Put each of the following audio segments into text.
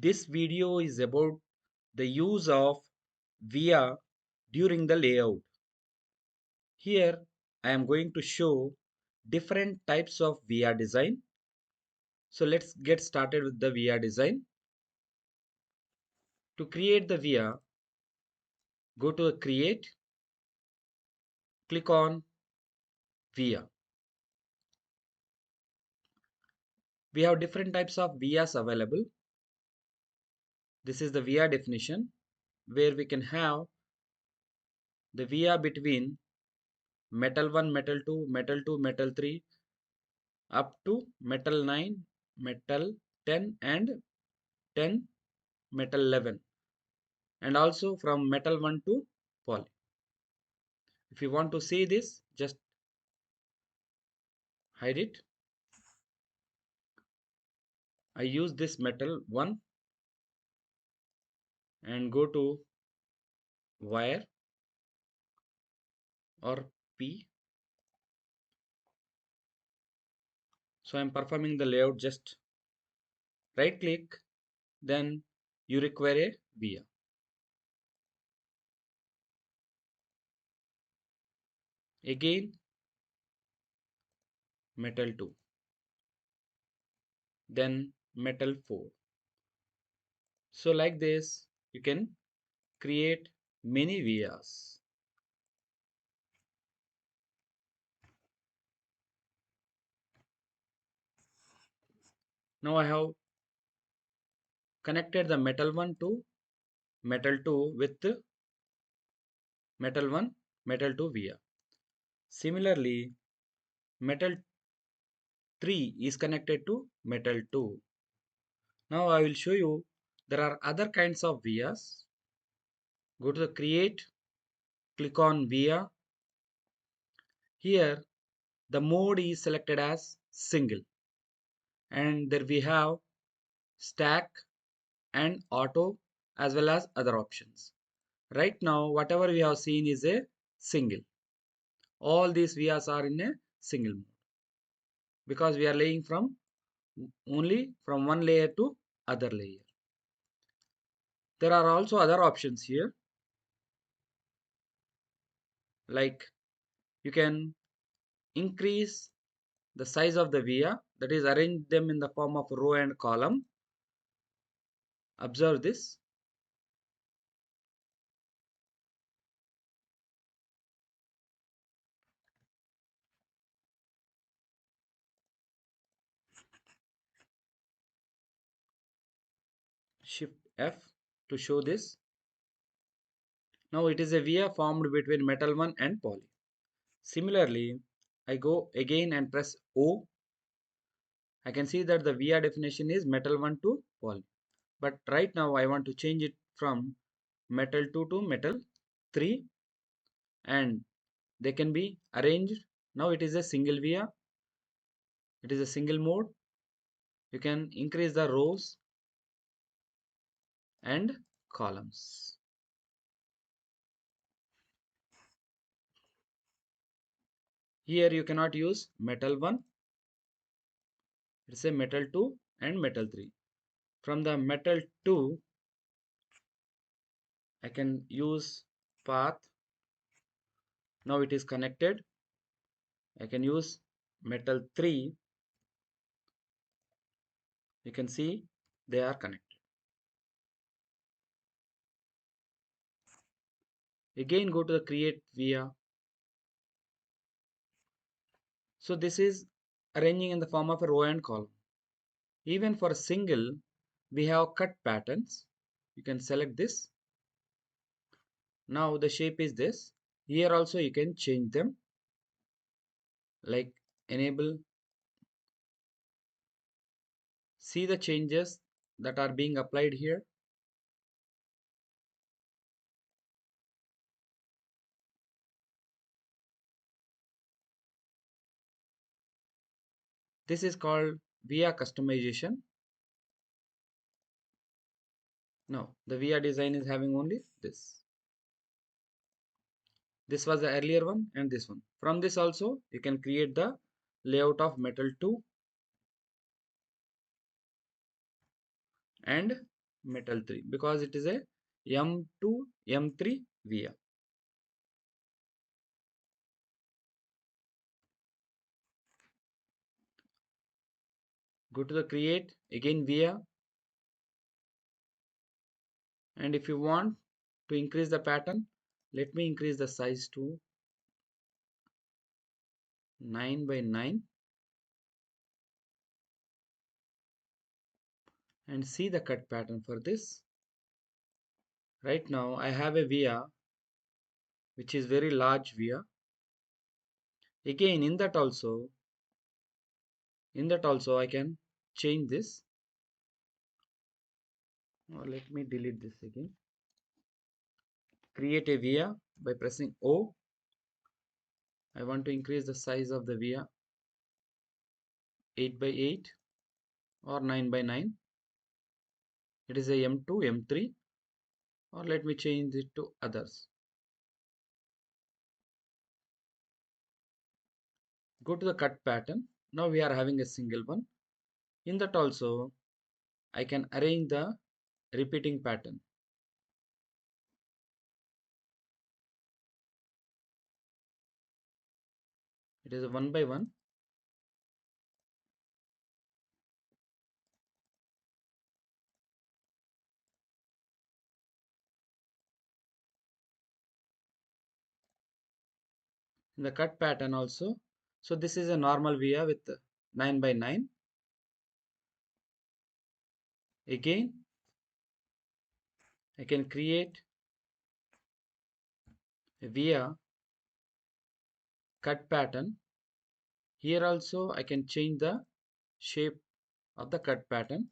This video is about the use of via during the layout. Here I am going to show different types of via design. So let's get started with the via design. To create the via, go to create, click on via. We have different types of vias available. This is the via definition where we can have the via between metal 1, metal 2, metal 2, metal 3 up to metal 9, metal 10 and 10, metal 11, and also from metal 1 to poly. If you want to see this, just hide it. I use this metal 1 and go to wire or P. So I am performing the layout. Just right click, then you require a via. Again metal 2, then metal 4. So like this you can create many vias. Now I have connected the metal 1 to metal 2 with metal 1, metal 2 via. Similarly, metal 3 is connected to metal 2. Now I will show you there are other kinds of vias. Go to the create, click on via. Here the mode is selected as single, and there we have stack and auto as well as other options. Right now whatever we have seen is a single. All these vias are in a single mode because we are laying from only from one layer to other layer. There are also other options here, like you can increase the size of the via, that is arrange them in the form of row and column. Observe this. Shift F to show this. Now it is a via formed between metal 1 and poly. Similarly, I go again and press O. I can see that the via definition is metal 1 to poly. But right now I want to change it from metal 2 to metal 3, and they can be arranged. Now it is a single via. It is a single mode. You can increase the rows and columns. Here you cannot use metal 1. It's a metal 2 and metal 3. From the metal 2 I can use path. Now it is connected. I can use metal 3. You can see they are connected. Again go to the create via. So this is arranging in the form of a row and column. Even for single we have cut patterns. You can select this. Now the shape is this. Here also you can change them, like enable. See the changes that are being applied here. This is called via customization. Now the via design is having only this. This was the earlier one and this one. From this also you can create the layout of metal 2 and metal 3 because it is a M2 M3 via. Go to the create again via, and if you want to increase the pattern, let me increase the size to 9 by 9 and see the cut pattern for this. Right now I have a via which is very large via. Again in that also I can change this. Now let me delete this again. Create a via by pressing O. I want to increase the size of the via 8 by 8 or 9 by 9. It is a M2 M3, or let me change it to others. Go to the cut pattern. Now we are having a single one. In that also I can arrange the repeating pattern. It is a one by one. In the cut pattern also, so this is a normal via with 9 by 9. Again I can create a via cut pattern. Here also I can change the shape of the cut pattern.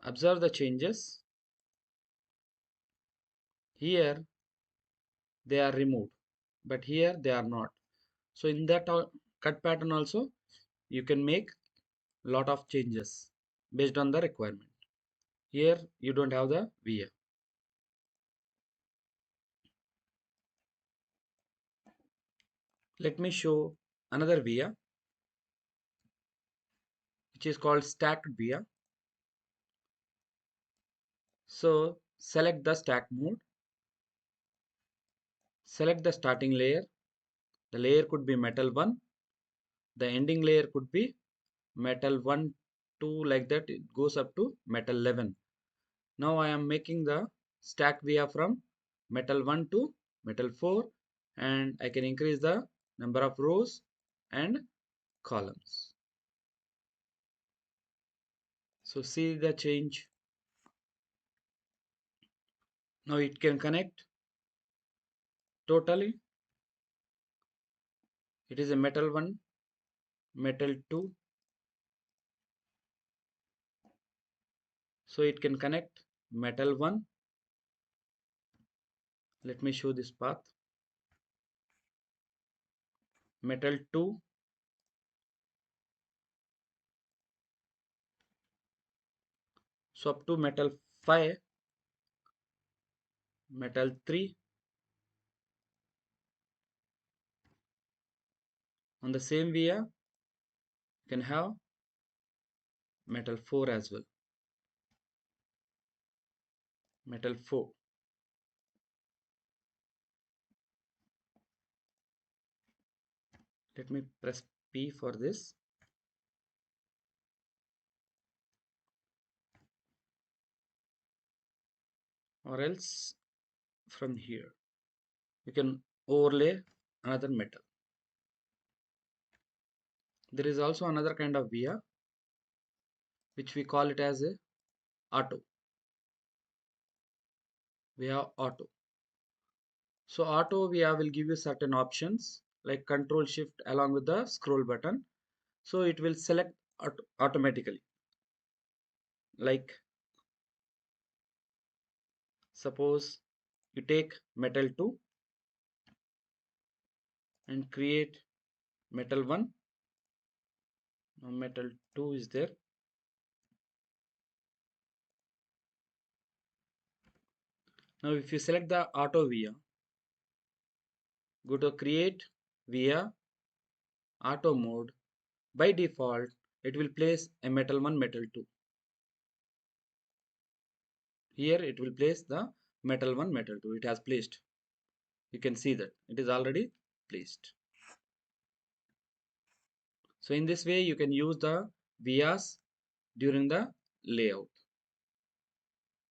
Observe the changes. Here they are removed, but here they are not. So in that cut pattern also you can make lot of changes based on the requirement. Here you don't have the via. Let me show another via which is called stacked via. So select the stack mode, select the starting layer. The layer could be metal 1, the ending layer could be metal 1, 2, like that it goes up to metal 11. Now I am making the stack via from metal 1 to metal 4, and I can increase the number of rows and columns. So see the change. Now it can connect totally. It is a metal 1, metal 2. So it can connect metal 1. Let me show this path. Metal 2, so up to metal 5, metal 3. On the same via you can have metal 4 as well. Metal 4. Let me press P for this. Or else from here you can overlay another metal. There is also another kind of via which we call it as a auto. We have auto. So auto via will give you certain options like control shift along with the scroll button. So it will select automatically. Like suppose you take metal 2 and create metal 1. Now metal 2 is there. Now if you select the auto via, go to create via auto mode, by default, it will place a metal 1, metal 2. Here it will place the metal 1, metal 2. It has placed. You can see that it is already placed. So in this way you can use the vias during the layout.